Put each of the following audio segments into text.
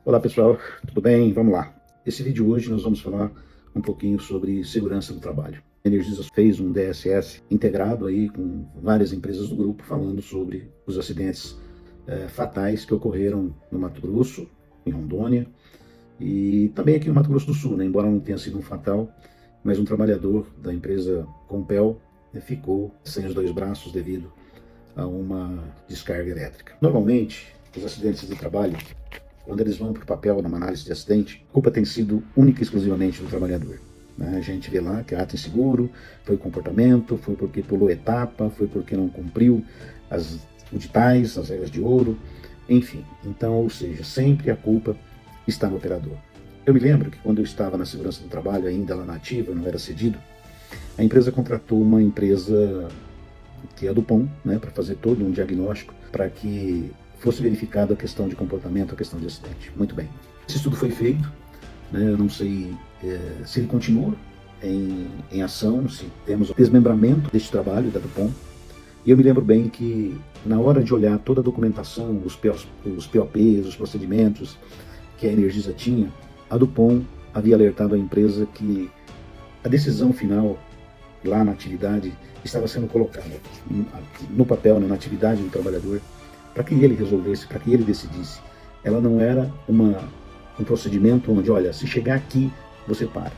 Olá pessoal, tudo bem? Vamos lá. Esse vídeo hoje nós vamos falar um pouquinho sobre segurança do trabalho. A Energisa fez um DSS integrado aí com várias empresas do grupo falando sobre os acidentes fatais que ocorreram no Mato Grosso, em Rondônia e também aqui no Mato Grosso do Sul, né? Embora não tenha sido um fatal, mas um trabalhador da empresa Compel ficou sem os dois braços devido a uma descarga elétrica. Normalmente, os acidentes de trabalho, quando eles vão para o papel numa análise de acidente, a culpa tem sido única e exclusivamente do trabalhador. A gente vê lá que ato inseguro, foi comportamento, foi porque pulou etapa, foi porque não cumpriu as editais, as regras de ouro, enfim. Então, ou seja, sempre a culpa está no operador. Eu me lembro que quando eu estava na segurança do trabalho, ainda lá na ativa, não era cedido, a empresa contratou uma empresa que é a Dupont, né, para fazer todo um diagnóstico para que fosse verificada a questão de comportamento, a questão de acidente. Muito bem. Esse estudo foi feito, né, eu não sei se ele continua em ação, se temos o desmembramento deste trabalho da Dupont. E eu me lembro bem que, na hora de olhar toda a documentação, os POPs, os procedimentos que a Energisa tinha, a Dupont havia alertado a empresa que a decisão final, lá na atividade, estava sendo colocada no papel, na atividade do trabalhador, para que ele resolvesse, para que ele decidisse. Ela não era um procedimento onde, olha, se chegar aqui, você para.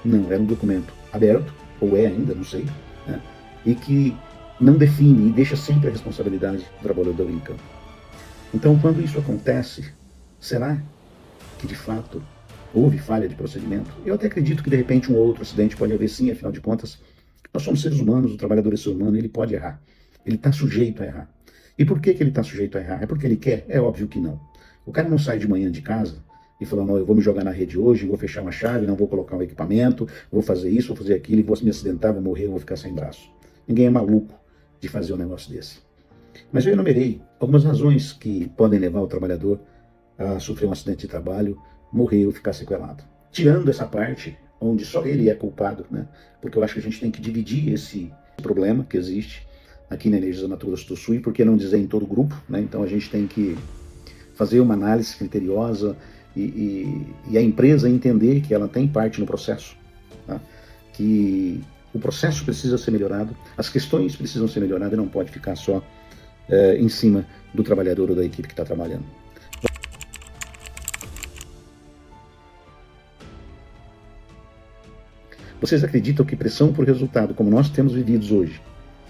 Não, era um documento aberto, ou é ainda, não sei, né, e que não define e deixa sempre a responsabilidade do trabalhador em campo. Então, quando isso acontece, será que de fato houve falha de procedimento? Eu até acredito que de repente um outro acidente pode haver sim, afinal de contas, nós somos seres humanos, o trabalhador é ser humano, ele pode errar. Ele está sujeito a errar. E por que ele está sujeito a errar? É porque ele quer? É óbvio que não. O cara não sai de manhã de casa e fala, não, eu vou me jogar na rede hoje, vou fechar uma chave, não vou colocar um equipamento, vou fazer isso, vou fazer aquilo, vou me acidentar, vou morrer, vou ficar sem braço. Ninguém é maluco de fazer um negócio desse. Mas eu enumerei algumas razões que podem levar o trabalhador a sofrer um acidente de trabalho, morrer ou ficar sequelado. Tirando essa parte onde só ele é culpado, né? Porque eu acho que a gente tem que dividir esse problema que existe aqui na Energisa Mato Grosso do Sul, e por que não dizer em todo o grupo, né? Então a gente tem que fazer uma análise criteriosa e a empresa entender que ela tem parte no processo, tá? Que o processo precisa ser melhorado, as questões precisam ser melhoradas e não pode ficar só em cima do trabalhador ou da equipe que está trabalhando. Vocês acreditam que pressão por resultado, como nós temos vivido hoje,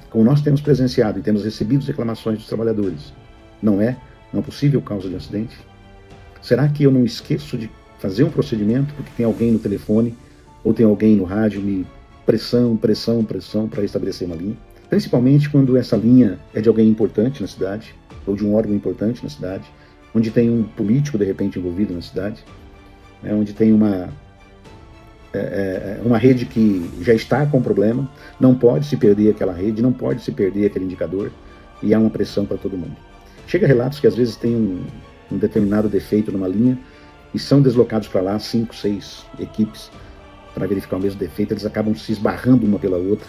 como nós temos presenciado e temos recebido reclamações dos trabalhadores, não é uma possível causa de acidente? Será que eu não esqueço de fazer um procedimento porque tem alguém no telefone ou tem alguém no rádio me pressão para estabelecer uma linha? Principalmente quando essa linha é de alguém importante na cidade ou de um órgão importante na cidade, onde tem um político de repente envolvido na cidade, né, onde tem uma rede que já está com problema, não pode se perder aquela rede, não pode se perder aquele indicador, e há uma pressão para todo mundo. Chega relatos que às vezes tem um determinado defeito numa linha e são deslocados para lá 5, 6 equipes para verificar o mesmo defeito, eles acabam se esbarrando uma pela outra.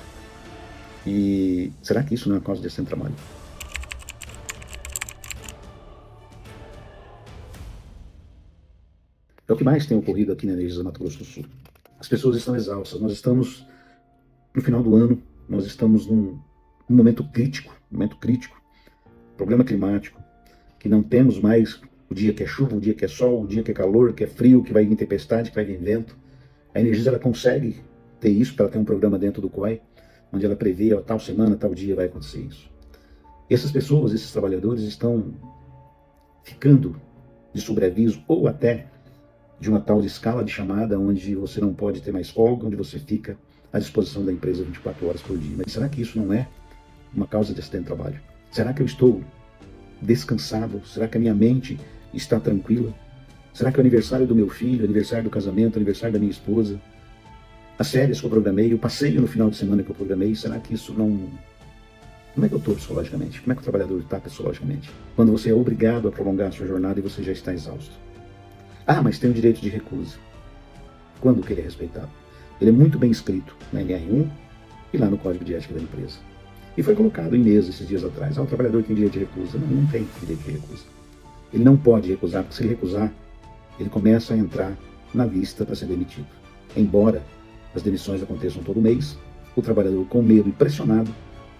E será que isso não é causa de acidente de trabalho? É o que mais tem ocorrido aqui na Energisa Mato Grosso do Sul. As pessoas estão exaustas, nós estamos no final do ano, nós estamos num momento crítico, problema climático, que não temos mais o dia que é chuva, o dia que é sol, o dia que é calor, que é frio, que vai vir tempestade, que vai vir vento. A Energisa ela consegue ter isso, para ter um programa dentro do COI, onde ela prevê, ó, tal semana, tal dia vai acontecer isso. E essas pessoas, esses trabalhadores estão ficando de sobreaviso ou até de uma tal de escala de chamada, onde você não pode ter mais folga, onde você fica à disposição da empresa 24 horas por dia. Mas será que isso não é uma causa de acidente de trabalho? Será que eu estou descansado? Será que a minha mente está tranquila? Será que o aniversário do meu filho, aniversário do casamento, aniversário da minha esposa, as férias que eu programei, o passeio no final de semana que eu programei, será que isso não... Como é que eu estou psicologicamente? Como é que o trabalhador está psicologicamente? Quando você é obrigado a prolongar a sua jornada e você já está exausto. Ah, mas tem o direito de recusa. Quando que ele é respeitado? Ele é muito bem escrito na NR1 e lá no Código de Ética da empresa. E foi colocado em mesa esses dias atrás. Ah, o trabalhador tem direito de recusa. Não, não tem direito de recusa. Ele não pode recusar, porque se ele recusar, ele começa a entrar na lista para ser demitido. Embora as demissões aconteçam todo mês, o trabalhador, com medo e pressionado,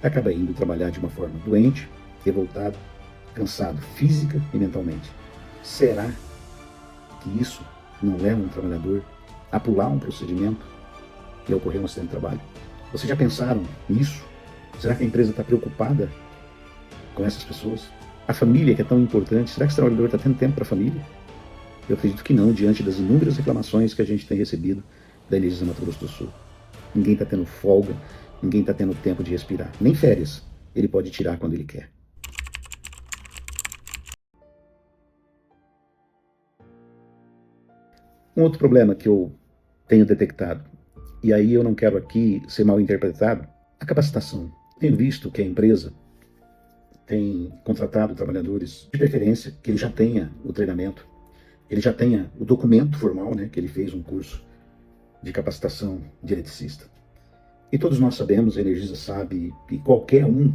acaba indo trabalhar de uma forma doente, revoltado, cansado física e mentalmente. Será que isso não leva um trabalhador a pular um procedimento e a ocorrer um acidente de trabalho? Vocês já pensaram nisso? Será que a empresa está preocupada com essas pessoas? A família, que é tão importante, será que esse trabalhador está tendo tempo para a família? Eu acredito que não, diante das inúmeras reclamações que a gente tem recebido da Energisa Mato Grosso do Sul. Ninguém está tendo folga, ninguém está tendo tempo de respirar. Nem férias ele pode tirar quando ele quer. Um outro problema que eu tenho detectado, e aí eu não quero aqui ser mal interpretado, a capacitação. Tenho visto que a empresa tem contratado trabalhadores, de preferência, que ele já tenha o treinamento, ele já tenha o documento formal, né, que ele fez um curso de capacitação de eletricista. E todos nós sabemos, a Energisa sabe, e qualquer um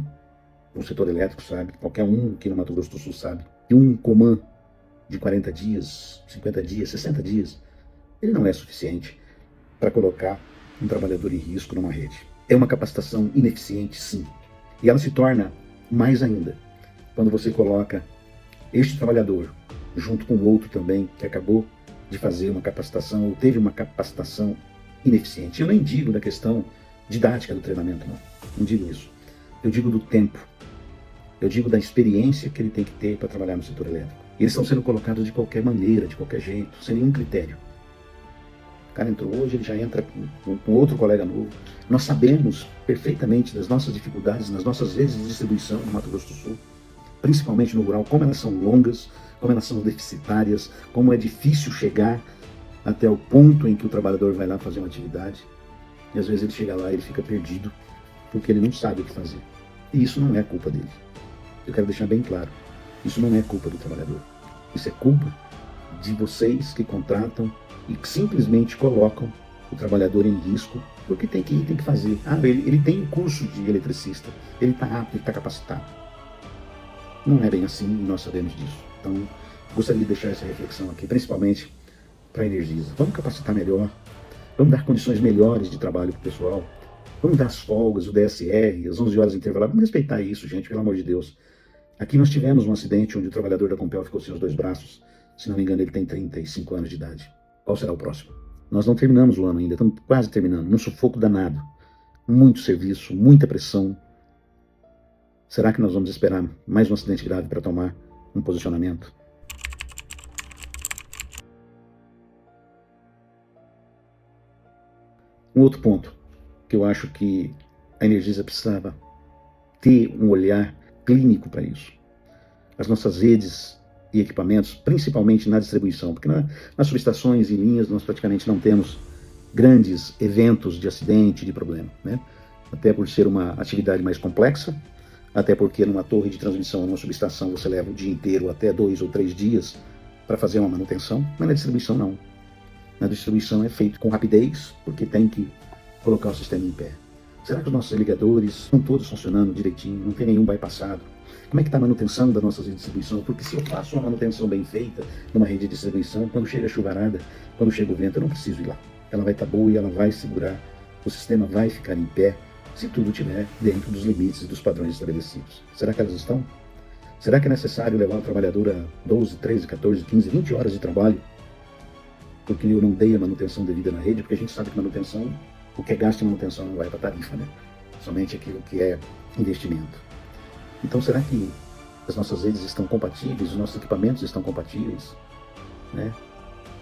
no setor elétrico sabe, qualquer um aqui no Mato Grosso do Sul sabe, que um comã de 40 dias, 50 dias, 60 dias, ele não é suficiente para colocar um trabalhador em risco numa rede. É uma capacitação ineficiente, sim. E ela se torna mais ainda quando você coloca este trabalhador junto com o outro também, que acabou de fazer uma capacitação ou teve uma capacitação ineficiente. Eu nem digo da questão didática do treinamento, não. Não digo isso. Eu digo do tempo. Eu digo da experiência que ele tem que ter para trabalhar no setor elétrico. Eles estão sendo colocados de qualquer maneira, de qualquer jeito, sem nenhum critério. O cara entrou hoje, ele já entra com outro colega novo. Nós sabemos perfeitamente das nossas dificuldades, nas nossas redes de distribuição no Mato Grosso do Sul, principalmente no rural, como elas são longas, como elas são deficitárias, como é difícil chegar até o ponto em que o trabalhador vai lá fazer uma atividade. E às vezes ele chega lá e ele fica perdido, porque ele não sabe o que fazer. E isso não é culpa dele. Eu quero deixar bem claro, isso não é culpa do trabalhador. Isso é culpa de vocês que contratam e que simplesmente colocam o trabalhador em risco, porque tem que ir, tem que fazer. Ah, ele tem um curso de eletricista, ele está apto, ele está capacitado. Não é bem assim e nós sabemos disso. Então, gostaria de deixar essa reflexão aqui, principalmente para a Energisa. Vamos capacitar melhor, vamos dar condições melhores de trabalho para o pessoal, vamos dar as folgas, o DSR, as 11 horas intervaladas, vamos respeitar isso, gente, pelo amor de Deus. Aqui nós tivemos um acidente onde o trabalhador da Compel ficou sem os dois braços. Se não me engano, ele tem 35 anos de idade. Qual será o próximo? Nós não terminamos o ano ainda, estamos quase terminando, num sufoco danado. Muito serviço, muita pressão. Será que nós vamos esperar mais um acidente grave para tomar um posicionamento? Um outro ponto que eu acho que a Energisa precisava ter um olhar clínico para isso. As nossas redes e equipamentos, principalmente na distribuição, porque nas subestações e linhas nós praticamente não temos grandes eventos de acidente, de problema, né? Até por ser uma atividade mais complexa, até porque numa torre de transmissão, numa subestação, você leva o dia inteiro, até 2 ou 3 dias, para fazer uma manutenção, mas na distribuição não. Na distribuição é feito com rapidez, porque tem que colocar o sistema em pé. Será que os nossos ligadores estão todos funcionando direitinho, não tem nenhum bypassado? Como é que está a manutenção das nossas redes de distribuição? Porque se eu faço uma manutenção bem feita numa rede de distribuição, quando chega a chuvarada, quando chega o vento, eu não preciso ir lá. Ela vai estar boa e ela vai segurar, o sistema vai ficar em pé, se tudo estiver dentro dos limites e dos padrões estabelecidos. Será que elas estão? Será que é necessário levar o trabalhador a 12, 13, 14, 15, 20 horas de trabalho porque eu não dei a manutenção devida na rede? Porque a gente sabe que manutenção, o que é gasto em manutenção não vai para a tarifa, né? Somente aquilo que é investimento. Então, será que as nossas redes estão compatíveis, os nossos equipamentos estão compatíveis, né?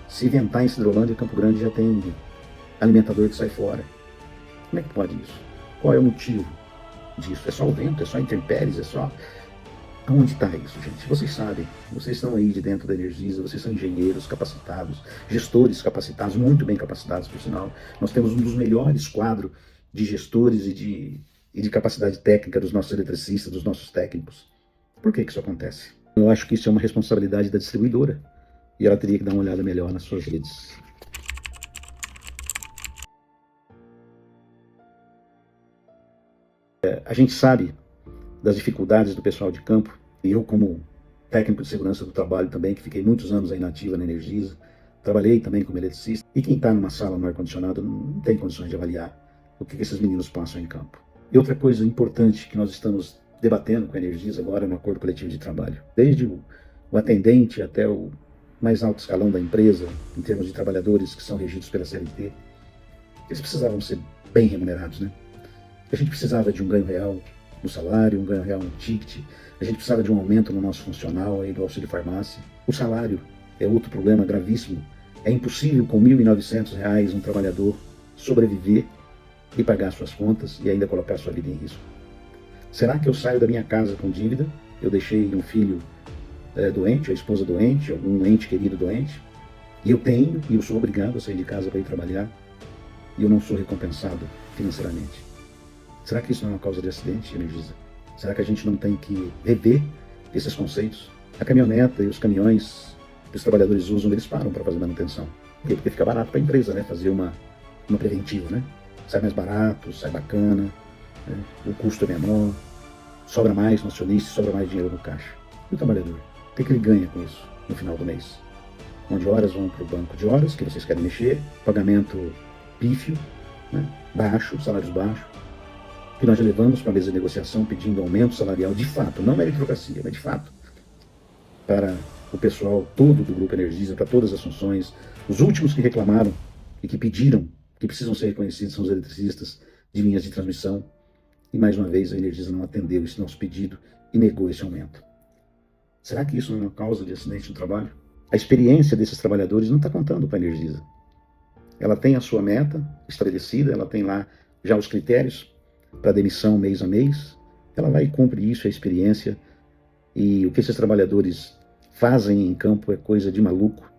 Se ventar em Cidrolândia, Campo Grande já tem alimentador que sai fora. Como é que pode isso? Qual é o motivo disso? É só o vento? É só intempéries? É só... Onde está isso, gente? Vocês sabem, vocês estão aí de dentro da Energisa, vocês são engenheiros capacitados, gestores capacitados, muito bem capacitados, por sinal. Nós temos um dos melhores quadros de gestores e de capacidade técnica dos nossos eletricistas, dos nossos técnicos. Por que isso acontece? Eu acho que isso é uma responsabilidade da distribuidora e ela teria que dar uma olhada melhor nas suas redes. A gente sabe das dificuldades do pessoal de campo, e eu como técnico de segurança do trabalho também, que fiquei muitos anos aí na ativa na Energisa, Trabalhei também como eletricista. E quem está numa sala no ar-condicionado não tem condições de avaliar o que esses meninos passam em campo. E outra coisa importante que nós estamos debatendo com a Energisa agora no acordo coletivo de trabalho, desde o atendente até o mais alto escalão da empresa, em termos de trabalhadores que são regidos pela CLT, eles precisavam ser bem remunerados, né? A gente precisava de um ganho real no salário, um ganho real no ticket, a gente precisava de um aumento no nosso funcional, aí do auxílio farmácia. O salário é outro problema gravíssimo. É impossível com R$ 1.900 um trabalhador sobreviver e pagar suas contas e ainda colocar sua vida em risco. Será que eu saio da minha casa com dívida? Eu deixei um filho doente, a esposa doente, algum ente querido doente, e eu sou obrigado a sair de casa para ir trabalhar, e eu não sou recompensado financeiramente. Será que isso não é uma causa de acidente, Energisa? Será que a gente não tem que rever esses conceitos? A caminhoneta e os caminhões que os trabalhadores usam, eles param para fazer manutenção. Por quê? Porque fica barato para a empresa, né? Fazer uma preventiva, né? Sai mais barato, sai bacana, né? O custo é menor, sobra mais no acionista, sobra mais dinheiro no caixa. E o trabalhador? O que ele ganha com isso no final do mês? Onde horas vão para o banco de horas, que vocês querem mexer, pagamento pífio, né? Baixo, salários baixos, que nós já levamos para a mesa de negociação pedindo aumento salarial de fato, não meritocracia, mas de fato, para o pessoal todo do Grupo Energisa, para todas as funções. Os últimos que reclamaram e que pediram, que precisam ser reconhecidos, são os eletricistas de linhas de transmissão. E mais uma vez a Energisa não atendeu esse nosso pedido e negou esse aumento. Será que isso não é uma causa de acidente no trabalho? A experiência desses trabalhadores não está contando para a Energisa. Ela tem a sua meta estabelecida, ela tem lá já os critérios para demissão mês a mês, ela vai cumprir isso, a experiência, e o que esses trabalhadores fazem em campo é coisa de maluco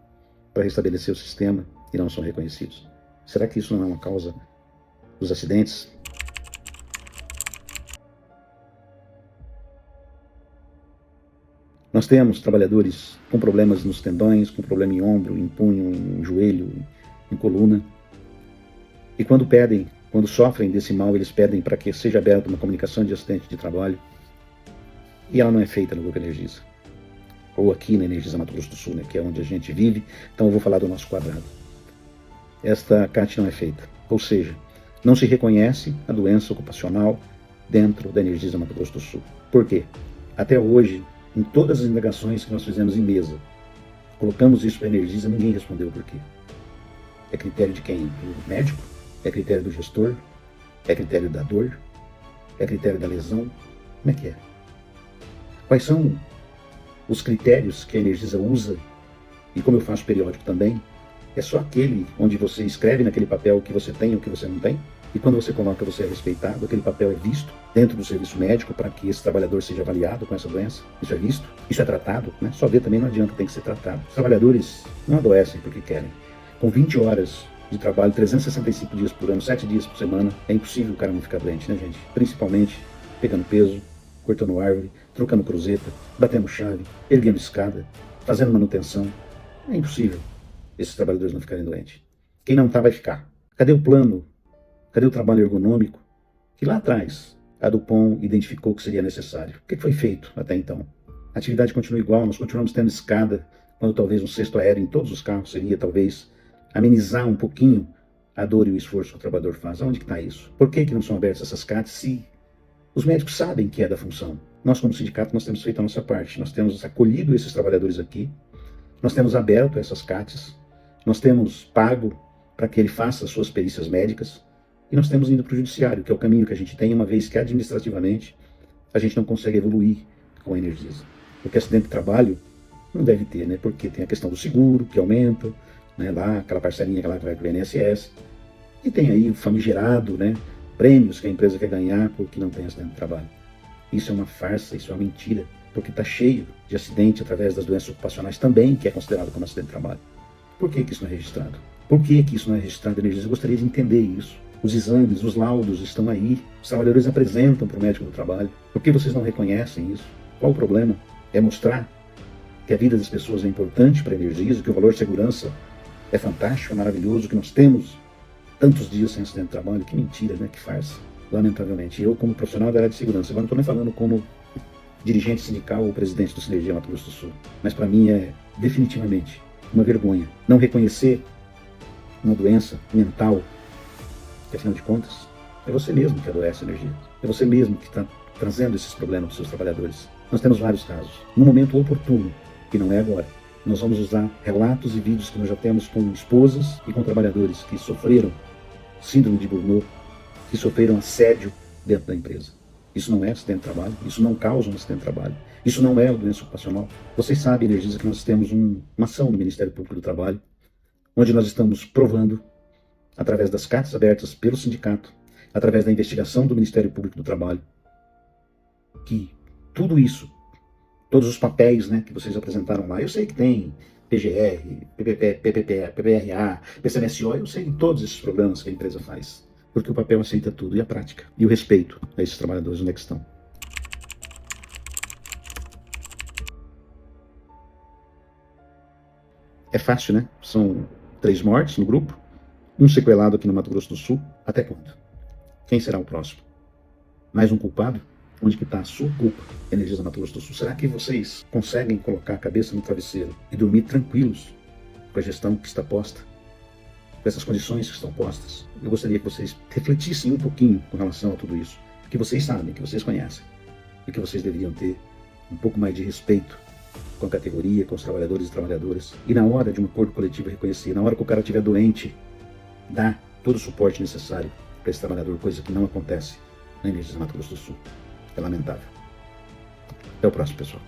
para restabelecer o sistema e não são reconhecidos. Será que isso não é uma causa dos acidentes? Nós temos trabalhadores com problemas nos tendões, com problema em ombro, em punho, em joelho, em coluna, e quando sofrem desse mal, eles pedem para que seja aberta uma comunicação de acidente de trabalho, e ela não é feita no Grupo Energisa, ou aqui na Energisa Mato Grosso do Sul, né, que é onde a gente vive, então eu vou falar do nosso quadrado. Esta CAT não é feita, ou seja, não se reconhece a doença ocupacional dentro da Energisa Mato Grosso do Sul. Por quê? Até hoje, em todas as indagações que nós fizemos em mesa, colocamos isso para a Energisa, ninguém respondeu por quê. É critério de quem? Do médico? É critério do gestor? É critério da dor? É critério da lesão? Como é que é? Quais são os critérios que a Energisa usa? E como eu faço periódico também, é só aquele onde você escreve naquele papel o que você tem e o que você não tem? E quando você coloca você é respeitado, aquele papel é visto dentro do serviço médico para que esse trabalhador seja avaliado com essa doença? Isso é visto? Isso é tratado? Né? Só ver também não adianta, tem que ser tratado. Os trabalhadores não adoecem porque querem. Com 20 horas de trabalho, 365 dias por ano, 7 dias por semana, é impossível o cara não ficar doente, né, gente? Principalmente pegando peso, cortando árvore, trocando cruzeta, batendo chave, erguendo escada, fazendo manutenção. É impossível esses trabalhadores não ficarem doentes. Quem não está vai ficar. Cadê o plano? Cadê o trabalho ergonômico? Que lá atrás a Dupont identificou que seria necessário. O que foi feito até então? A atividade continua igual, nós continuamos tendo escada, quando talvez um cesto aéreo em todos os carros seria talvez amenizar um pouquinho a dor e o esforço que o trabalhador faz. Aonde que está isso? Por que não são abertas essas CATs se os médicos sabem que é da função? Nós, como sindicato, nós temos feito a nossa parte. Nós temos acolhido esses trabalhadores aqui, nós temos aberto essas CATs, nós temos pago para que ele faça as suas perícias médicas, e nós temos indo para o judiciário, que é o caminho que a gente tem, uma vez que administrativamente a gente não consegue evoluir com a Energisa. Porque acidente de trabalho não deve ter, né? Porque tem a questão do seguro, que aumenta, né? Lá, aquela parcelinha que ela vai para o INSS. E tem aí o famigerado, né? Prêmios que a empresa quer ganhar porque não tem acidente de trabalho. Isso é uma farsa, isso é uma mentira, porque está cheio de acidente através das doenças ocupacionais também, que é considerado como acidente de trabalho. Por que isso não é registrado? Por que isso não é registrado, Energisa? Eu gostaria de entender isso. Os exames, os laudos estão aí, os trabalhadores apresentam para o médico do trabalho. Por que vocês não reconhecem isso? Qual o problema? É mostrar que a vida das pessoas é importante para a Energisa, que o valor de segurança é fantástico, é maravilhoso, que nós temos tantos dias sem acidente de trabalho. Que mentira, né? Que farsa. Lamentavelmente. Eu, como profissional da área de segurança, agora não estou nem falando como dirigente sindical ou presidente do Sinergia Mato Grosso do Sul, mas para mim é definitivamente uma vergonha. Não reconhecer uma doença mental, que afinal de contas, é você mesmo que adoece a energia. É você mesmo que está trazendo esses problemas para os seus trabalhadores. Nós temos vários casos. No momento oportuno, que não é agora, nós vamos usar relatos e vídeos que nós já temos com esposas e com trabalhadores que sofreram síndrome de Burnout, que sofreram assédio dentro da empresa. Isso não é acidente de trabalho, isso não causa um acidente de trabalho, isso não é uma doença ocupacional. Vocês sabem, Energisa, que nós temos uma ação do Ministério Público do Trabalho, onde nós estamos provando, através das cartas abertas pelo sindicato, através da investigação do Ministério Público do Trabalho, que tudo isso, todos os papéis, né, que vocês apresentaram lá, eu sei que tem PGR, PPRA, PCMSO, eu sei de todos esses programas que a empresa faz, porque o papel aceita tudo, e a prática, e o respeito a esses trabalhadores, onde é que estão? É fácil, né? São 3 mortes no grupo, um sequelado aqui no Mato Grosso do Sul. Até quando? Quem será o próximo? Mais um culpado? Onde que está a sua culpa, Energisa Mato Grosso do Sul? Será que vocês conseguem colocar a cabeça no travesseiro e dormir tranquilos com a gestão que está posta, com essas condições que estão postas? Eu gostaria que vocês refletissem um pouquinho com relação a tudo isso, que vocês sabem, que vocês conhecem, e que vocês deveriam ter um pouco mais de respeito com a categoria, com os trabalhadores e trabalhadoras. E na hora de um acordo coletivo reconhecer, na hora que o cara estiver doente, dá todo o suporte necessário para esse trabalhador, coisa que não acontece na Energisa Mato Grosso do Sul. É lamentável. Até o próximo, pessoal.